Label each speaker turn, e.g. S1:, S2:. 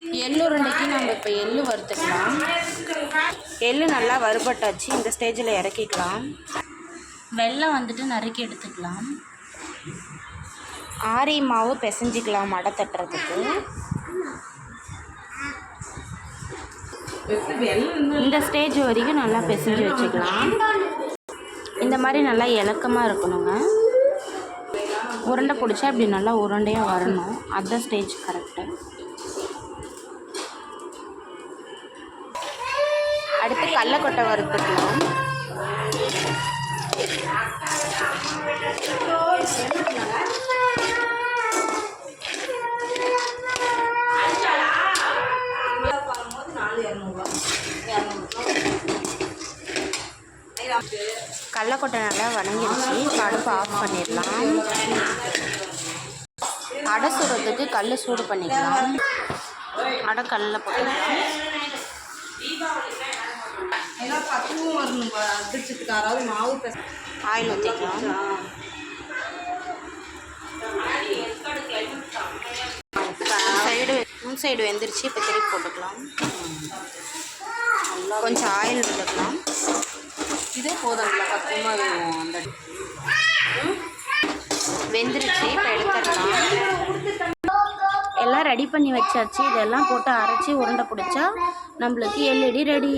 S1: எள்ளு உருண்டைக்கு நம்ம இப்போ எள்ளு வறுத்துக்கலாம். எள்ளு நல்லா வறுபட்டாச்சு. இந்த ஸ்டேஜில் இறக்கிக்கலாம். வெல்லம் வந்துட்டு நறுக்கி எடுத்துக்கலாம். ஆரி மாவு பிசைஞ்சிக்கலாம் அடை தட்டுறதுக்கு. இந்த ஸ்டேஜ் வரைக்கும் நல்லா பிசைஞ்சு வச்சுக்கலாம். இந்த மாதிரி நல்லா இலக்கமாக இருக்கணுங்க. உருண்டை பிடிச்சா இப்படி நல்லா உருண்டையாக வரணும். அதுதான் ஸ்டேஜ் கரெக்டு. அடுத்து கடலக்கொட்டை வறுத்துக்கலாம். கடலக்கொட்டை நல்லா வணங்கிடுச்சு. அடுப்பு ஆஃப் பண்ணிடலாம். அடை சுடுறதுக்கு கல் சூடு பண்ணிக்கலாம். அடை கல்லில் போட்டுக்கலாம். ஆயில் ஊற்றிக்கலாம். முன் சைடு வெந்துருச்சு. இப்போ திருப்பி போட்டுக்கலாம். கொஞ்சம் ஆயில் விட்டுக்கலாம். இதே போதும். வெந்துருச்சு. இப்போ எடுத்துடலாம். எல்லாம் ரெடி பண்ணி வச்சாச்சு. இதெல்லாம் போட்டு அரைச்சி உருண்டை பிடிச்சா நம்மளுக்கு எள்ளு ரெடி.